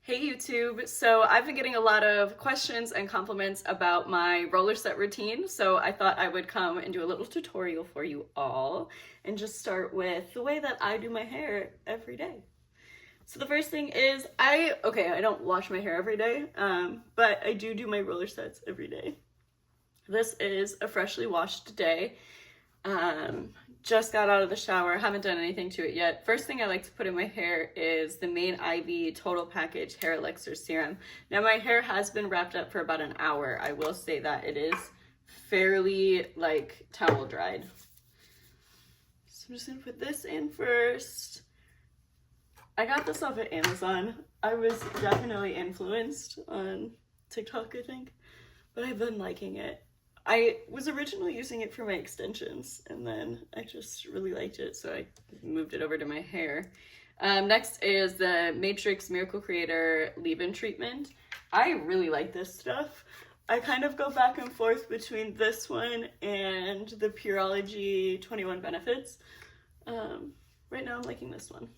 Hey YouTube! So I've been getting a lot of questions and compliments about my roller set routine, so I thought I would come and do a little tutorial for you all and just start with the way that I do my hair every day. So the first thing is I don't wash my hair every day, but I do my roller sets every day. This is a freshly washed day. Just got out of the shower, haven't done anything to it yet. First thing I like to put in my hair is the Mane Ivy Total Package Hair Elixir Serum. Now my hair has been wrapped up for about an hour. I will say that it is fairly like towel dried. So I'm just gonna put this in first. I got this off of Amazon. I was definitely influenced on TikTok, I think, but I've been liking it. I was originally using it for my extensions, and then I just really liked it, so I moved it over to my hair. Next is the Matrix Miracle Creator Leave-In Treatment. I really like this stuff. I kind of go back and forth between this one and the Pureology 21 Benefits. Right now I'm liking this one.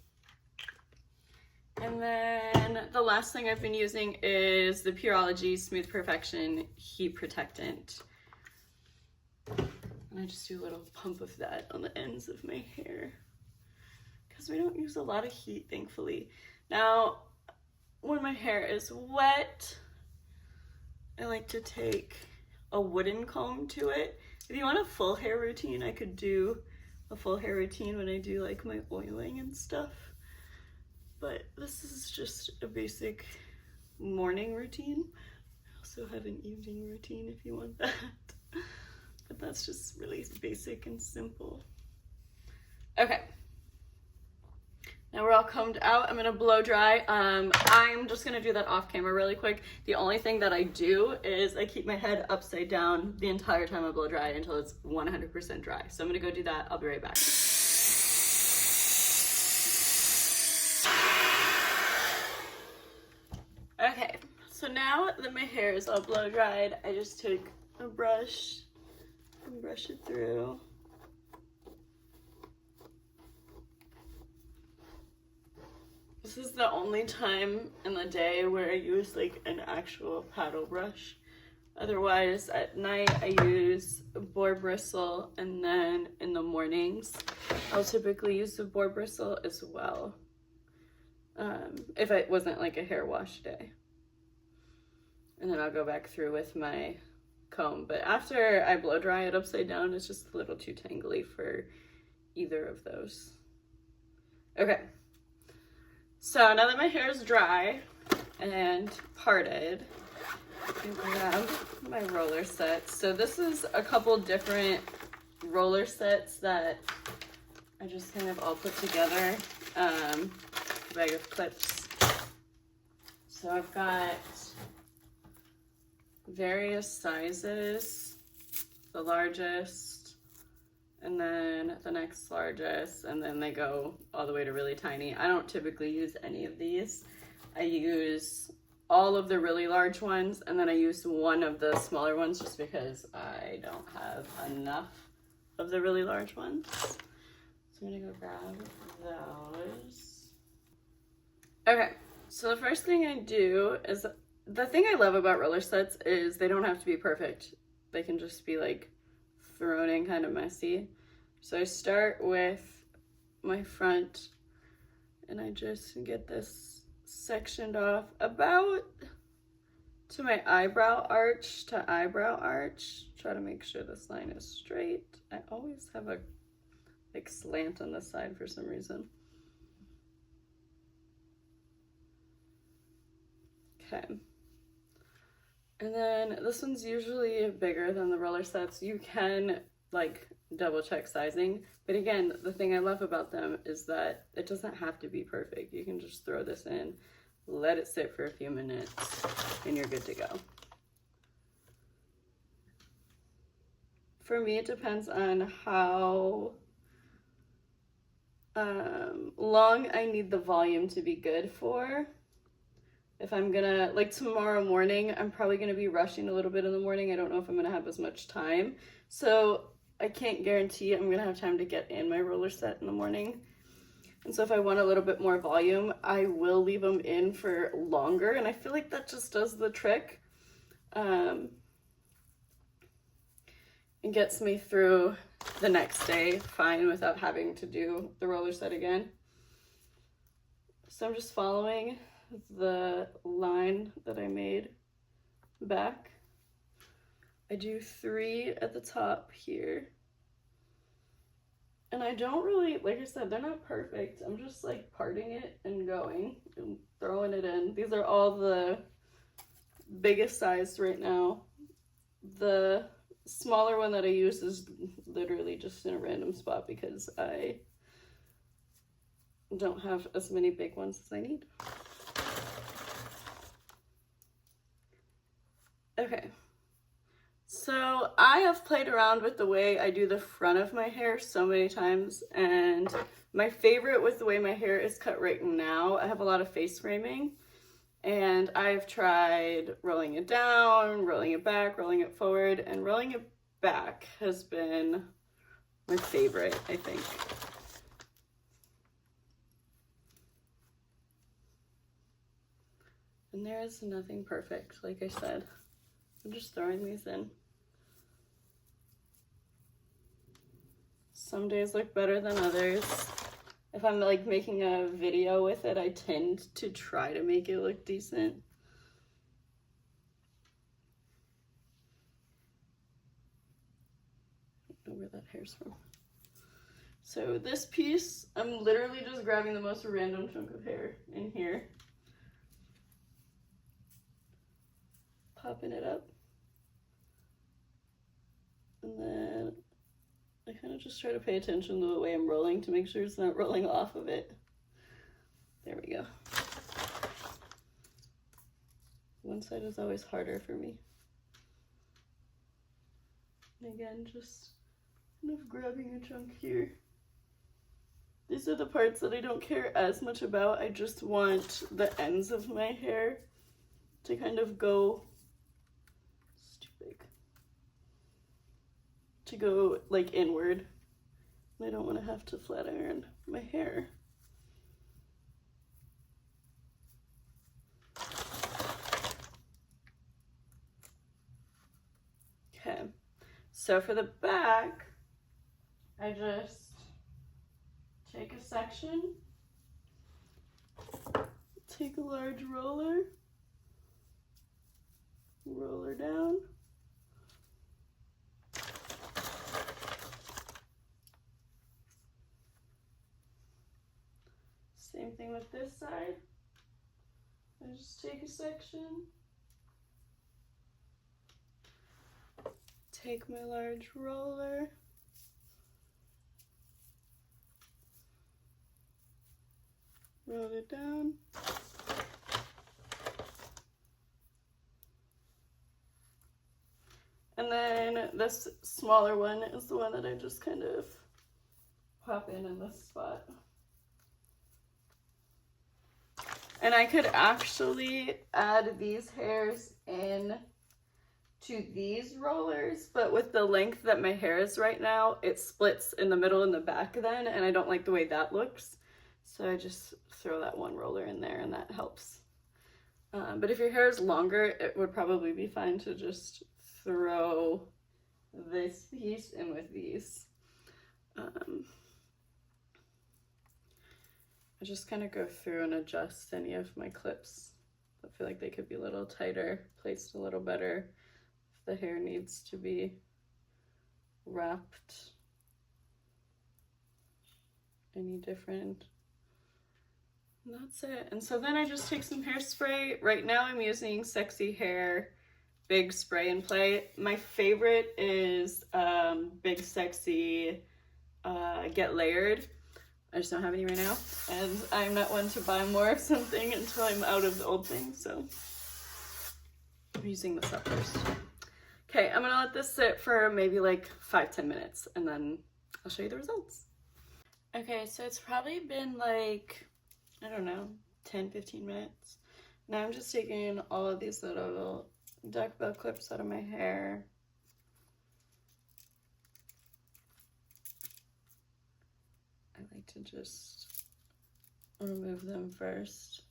And then the last thing I've been using is the Pureology Smooth Perfection Heat Protectant. And I just do a little pump of that on the ends of my hair because we don't use a lot of heat, thankfully. Now, when my hair is wet, I like to take a wooden comb to it. If you want a full hair routine, I could do a full hair routine when I do like my oiling and stuff. But this is just a basic morning routine. I also have an evening routine if you want that. But that's just really basic and simple. Okay. Now we're all combed out. I'm gonna blow dry. I'm just gonna do that off camera really quick. The only thing that I do is I keep my head upside down the entire time I blow dry until it's 100% dry. So I'm gonna go do that. I'll be right back. Okay, so now that my hair is all blow dried, I just take a brush and brush it through. This is the only time in the day where I use like an actual paddle brush. Otherwise, at night I use a boar bristle, and then in the mornings I'll typically use the boar bristle as well. If it wasn't like a hair wash day. And then I'll go back through with my comb. But after I blow dry it upside down, it's just a little too tangly for either of those. Okay. So now that my hair is dry and parted, I can grab my roller sets. So this is a couple different roller sets that I just kind of all put together. Bag of clips. So I've got various sizes, the largest, and then the next largest, and then they go all the way to really tiny. I don't typically use any of these. I use all of the really large ones, and then I use one of the smaller ones just because I don't have enough of the really large ones. So I'm gonna go grab those. Okay, so the first thing I do is, the thing I love about roller sets is they don't have to be perfect. They can just be like thrown in kind of messy. So I start with my front and I just get this sectioned off about to my eyebrow arch to eyebrow arch. Try to make sure this line is straight. I always have a like slant on this side for some reason. Okay. And then this one's usually bigger than the roller sets. You can like double check sizing, but again, the thing I love about them is that it doesn't have to be perfect. You can just throw this in, let it sit for a few minutes, and you're good to go. For me, it depends on how long I need the volume to be good for. If I'm gonna, like tomorrow morning, I'm probably gonna be rushing a little bit in the morning. I don't know if I'm gonna have as much time. So I can't guarantee I'm gonna have time to get in my roller set in the morning. And so if I want a little bit more volume, I will leave them in for longer, and I feel like that just does the trick. And gets me through the next day fine without having to do the roller set again. So I'm just following the line that I made back. I do 3 at the top here. And I don't really, like I said, they're not perfect. I'm just like parting it and going and throwing it in. These are all the biggest size right now. The smaller one that I use is literally just in a random spot because I don't have as many big ones as I need. Okay. So I have played around with the way I do the front of my hair so many times, and my favorite with the way my hair is cut right now, I have a lot of face framing, and I've tried rolling it down, rolling it back, rolling it forward, and rolling it back has been my favorite, I think. And there is nothing perfect, like I said. I'm just throwing these in. Some days look better than others. If I'm like making a video with it, I tend to try to make it look decent. I don't know where that hair's from. So this piece, I'm literally just grabbing the most random chunk of hair in here, popping it up, and then I kind of just try to pay attention to the way I'm rolling to make sure it's not rolling off of it. There we go. One side is always harder for me. And again, just kind of grabbing a chunk here. These are the parts that I don't care as much about. I just want the ends of my hair to kind of go, it's too big, to go like inward. I don't want to have to flat iron my hair. Okay, so for the back, I just take a section, take a large roller, roller down, same thing with this side. I just take a section, take my large roller, roll it down, and then this smaller one is the one that I just kind of pop in this spot. And I could actually add these hairs in to these rollers, but with the length that my hair is right now, it splits in the middle and the back then, and I don't like the way that looks. So I just throw that one roller in there and that helps. But if your hair is longer, it would probably be fine to just throw this piece in with these. I just kind of go through and adjust any of my clips. I feel like they could be a little tighter, placed a little better if the hair needs to be wrapped any different. And that's it. And so then I just take some hairspray. Right now I'm using Sexy Hair Big Spray and Play. My favorite is Big Sexy Get Layered. I just don't have any right now, and I'm not one to buy more of something until I'm out of the old thing, so I'm using this up first. Okay, I'm gonna let this sit for maybe like 5-10 minutes, and then I'll show you the results. Okay, so it's probably been like, I don't know, 10-15 minutes. Now I'm just taking all of these little duck bill clips out of my hair. I like to just remove them first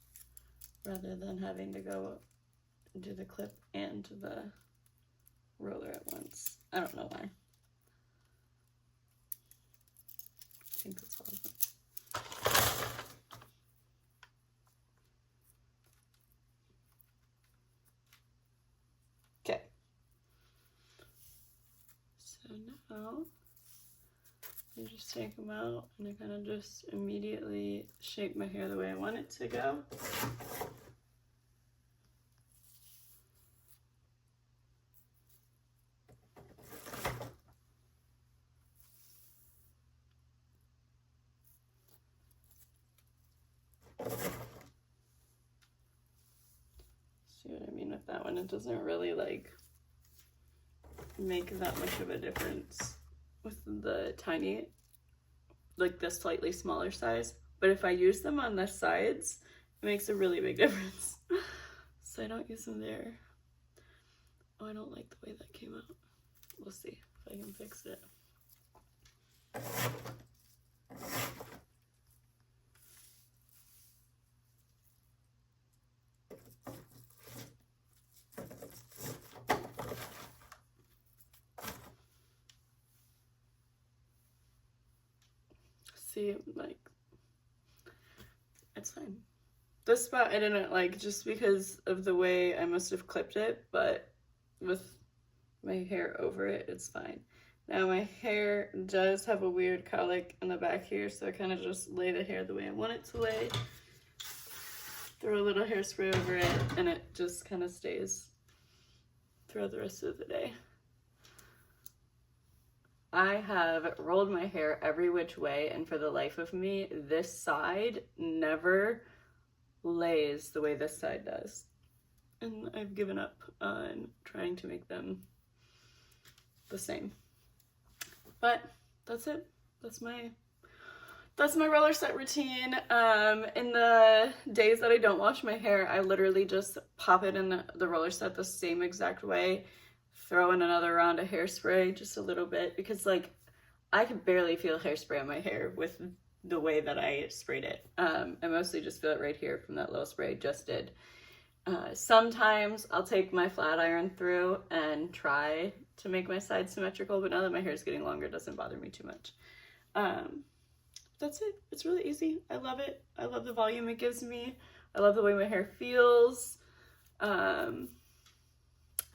rather than having to go do the clip and the roller at once. I don't know why. I think that's all of them. Okay. So now I just take them out and I kind of just immediately shape my hair the way I want it to go. See what I mean with that one? It doesn't really like make that much of a difference with the tiny, like the slightly smaller size. But if I use them on the sides, it makes a really big difference. So I don't use them there. Oh, I don't like the way that came out. We'll see if I can fix it. See, like, it's fine. This spot I didn't like just because of the way I must have clipped it, but with my hair over it, it's fine. Now my hair does have a weird cowlick in the back here, so I kind of just lay the hair the way I want it to lay. Throw a little hairspray over it, and it just kind of stays throughout the rest of the day. I have rolled my hair every which way, and for the life of me, this side never lays the way this side does. And I've given up on trying to make them the same. But that's it. That's my roller set routine. In the days that I don't wash my hair, I literally just pop it in the roller set the same exact way. Throw in another round of hairspray, just a little bit, because like I could barely feel hairspray on my hair with the way that I sprayed it. I mostly just feel it right here from that little spray I just did. Sometimes I'll take my flat iron through and try to make my sides symmetrical, but now that my hair is getting longer, it doesn't bother me too much. That's it. It's really easy. I love it. I love the volume it gives me. I love the way my hair feels.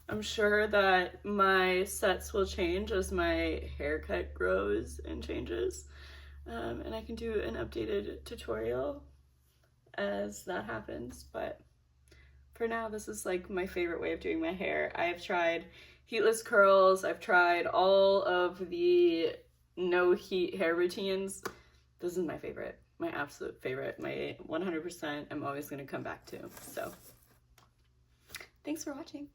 I'm sure that my sets will change as my haircut grows and changes. And I can do an updated tutorial as that happens. But for now, this is like my favorite way of doing my hair. I have tried heatless curls. I've tried all of the no heat hair routines. This is my favorite, my absolute favorite, my 100% I'm always going to come back to. So thanks for watching.